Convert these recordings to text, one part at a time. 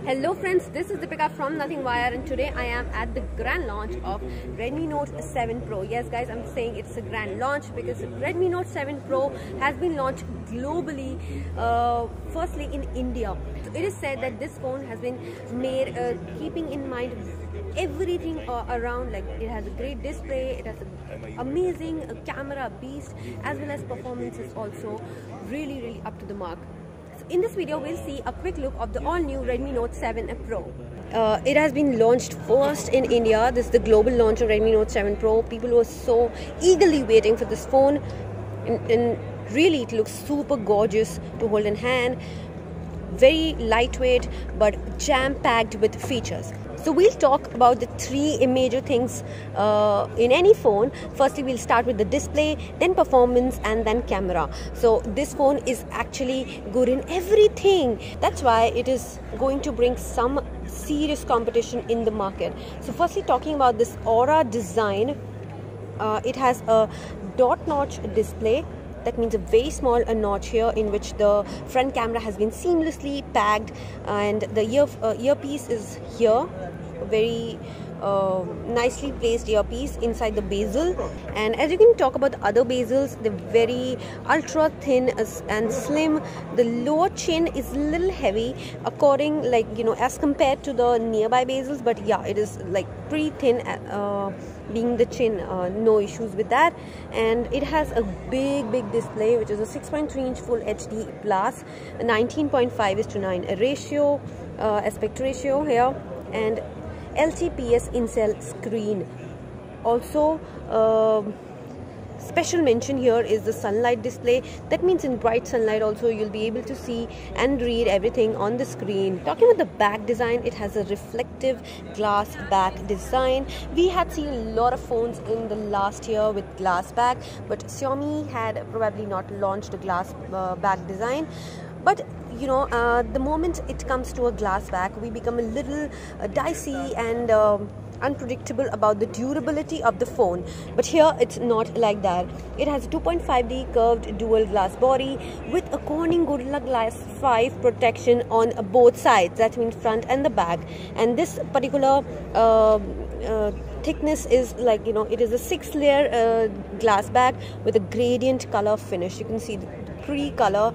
Hello friends, this is Deepika from Nothing Wire and today I am at the grand launch of Redmi Note 7 Pro. Yes guys, I'm saying it's a grand launch because Redmi Note 7 Pro has been launched globally, firstly in India. So it is said that this phone has been made keeping in mind everything around, like it has a great display, it has an amazing camera beast, as well as performance is also really up to the mark. In this video, we'll see a quick look of the all-new Redmi Note 7 Pro. It has been launched first in India. This is the global launch of Redmi Note 7 Pro. People were so eagerly waiting for this phone. And really, it looks super gorgeous to hold in hand. Very lightweight, but jam-packed with features. So we'll talk about the three major things in any phone. Firstly, we'll start with the display, then performance, and then camera. So this phone is actually good in everything. That's why it is going to bring some serious competition in the market. So firstly, talking about this Aura design, it has a dot notch display. That means a very small notch here in which the front camera has been seamlessly packed, and the earpiece is here, a very nicely placed earpiece inside the bezel. And as you can talk about the other bezels, they're very ultra thin and slim. The lower chin is a little heavy as compared to the nearby bezels, but yeah, it is like pretty thin being the chin, no issues with that. And it has a big display, which is a 6.3-inch Full HD plus, a 19.5:9 ratio, aspect ratio here, and LTPS in-cell screen. Also, special mention here is the sunlight display. That means in bright sunlight also you'll be able to see and read everything on the screen. Talking about the back design, it has a reflective glass back design. We had seen a lot of phones in the last year with glass back, but Xiaomi had probably not launched a glass back design. But you know, the moment it comes to a glass back, we become a little dicey and unpredictable about the durability of the phone. But here it's not like that. It has a 2.5D curved dual glass body with a Corning Gorilla Glass 5 protection on both sides. That means front and the back. And this particular thickness is it is a 6-layer glass back with a gradient color finish. You can see the pre-color.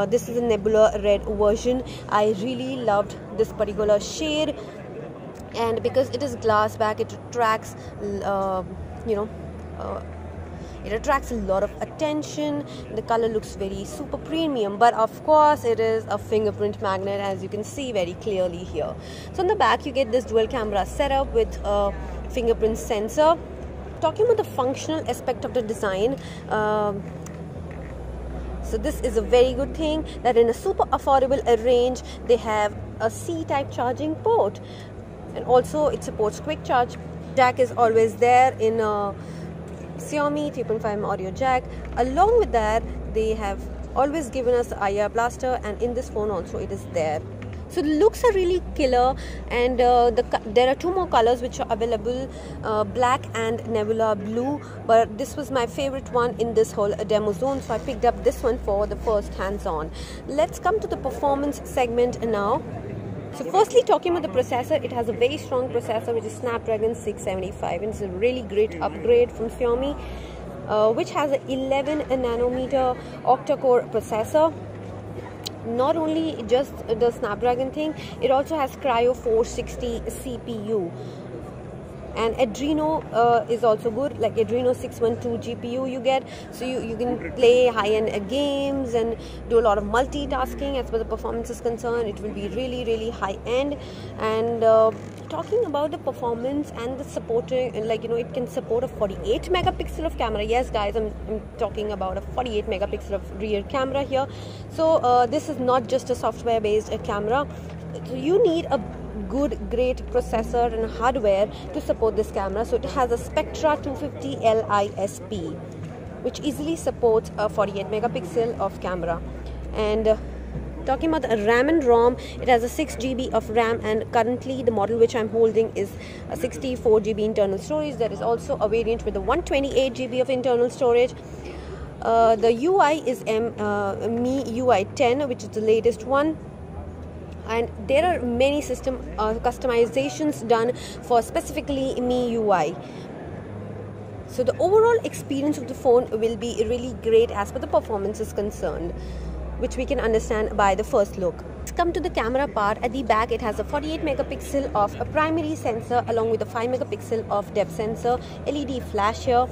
This is a Nebula Red version. I really loved this particular shade, and because it is glass back, it attracts it attracts a lot of attention. The color looks very super premium, but of course it is a fingerprint magnet, as you can see very clearly here. So on the back you get this dual camera setup with a fingerprint sensor. Talking about the functional aspect of the design, so this is a very good thing that in a super affordable range they have a C-type charging port, and also it supports quick charge. Jack is always there in Xiaomi 3.5 audio jack. Along with that, they have always given us the IR blaster, and in this phone also it is there. So the looks are really killer, and there are two more colors which are available, black and Nebula Blue, but this was my favorite one in this whole demo zone, so I picked up this one for the first hands-on. Let's come to the performance segment now. So firstly, talking about the processor, it has a very strong processor which is Snapdragon 675, and it's a really great upgrade from Xiaomi, which has an 11nm octa-core processor. Not only just the Snapdragon thing, it also has Kryo 460 CPU, and Adreno is also good, like Adreno 612 GPU you get, so you can play high-end games and do a lot of multitasking. As far as the performance is concerned, it will be really high-end. And talking about the performance and the supporting, it can support a 48 megapixel of camera. Yes guys, I'm talking about a 48 megapixel of rear camera here. So this is not just a software based camera, so you need a great processor and hardware to support this camera. So it has a Spectra 250 LISP, which easily supports a 48 megapixel of camera. And talking about the RAM and ROM, it has a 6 GB of RAM, and currently the model which I'm holding is a 64 GB internal storage. There is also a variant with a 128 GB of internal storage. The UI is MIUI 10, which is the latest one. and there are many system customizations done for specifically MIUI. So the overall experience of the phone will be really great as per the performance is concerned, which we can understand by the first look. Let's come to the camera part. At the back it has a 48 megapixel of a primary sensor along with a 5 megapixel of depth sensor, LED flash here.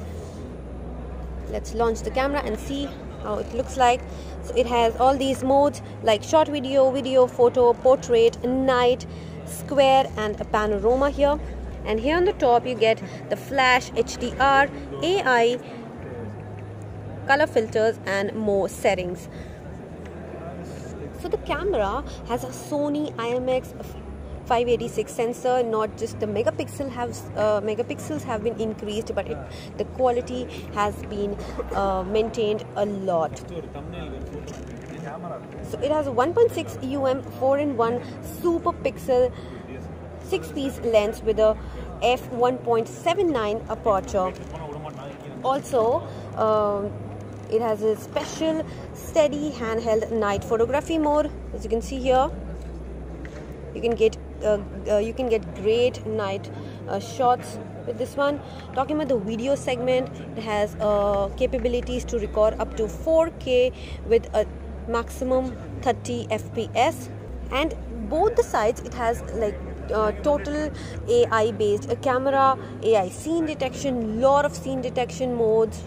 Let's launch the camera and see how it looks like. So it has all these modes like short video, video, photo, portrait, night, square and a panorama here. And here on the top you get the flash, HDR, AI, color filters and more settings. So the camera has a Sony IMX 586 sensor. Not just the megapixels have been increased, but the quality has been maintained a lot. So it has a 1.6 UM 4-in-1 super pixel 6-piece lens with a f1.79 aperture. Also it has a special steady handheld night photography mode. As you can see here, you can get great night shots with this one. Talking about the video segment, it has capabilities to record up to 4K with a maximum 30 FPS, and both the sides it has like total AI based camera, AI scene detection, lot of scene detection modes.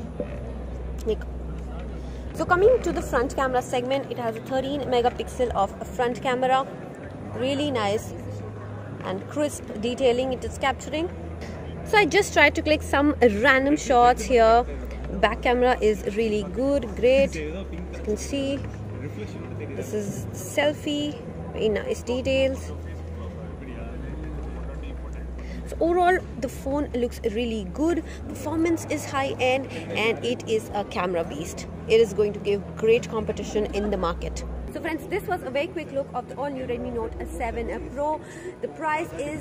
So coming to the front camera segment, it has a 13 megapixel of a front camera. Really nice and crisp detailing it is capturing. So I just tried to click some random shots here. Back camera is really good, great. You can see this is selfie, very nice details. So overall the phone looks really good, performance is high end, and it is a camera beast. It is going to give great competition in the market. So friends, this was a very quick look of the all new Redmi Note 7 Pro. The price is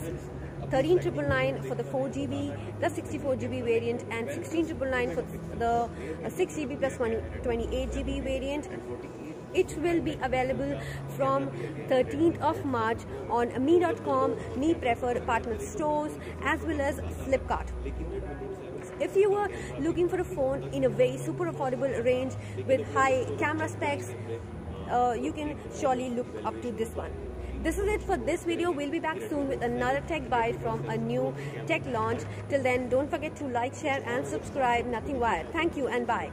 13,999 for the 4GB plus 64GB variant and 16,999 for the 6GB plus 28GB variant. It will be available from 13th of March on Mi.com, Mi Preferred Partner Stores as well as Flipkart. If you were looking for a phone in a very super affordable range with high camera specs, you can surely look up to this one. This is it for this video. We'll be back soon with another tech buy from a new tech launch. Till then, don't forget to like, share and subscribe. Nothing Wired. Thank you and bye.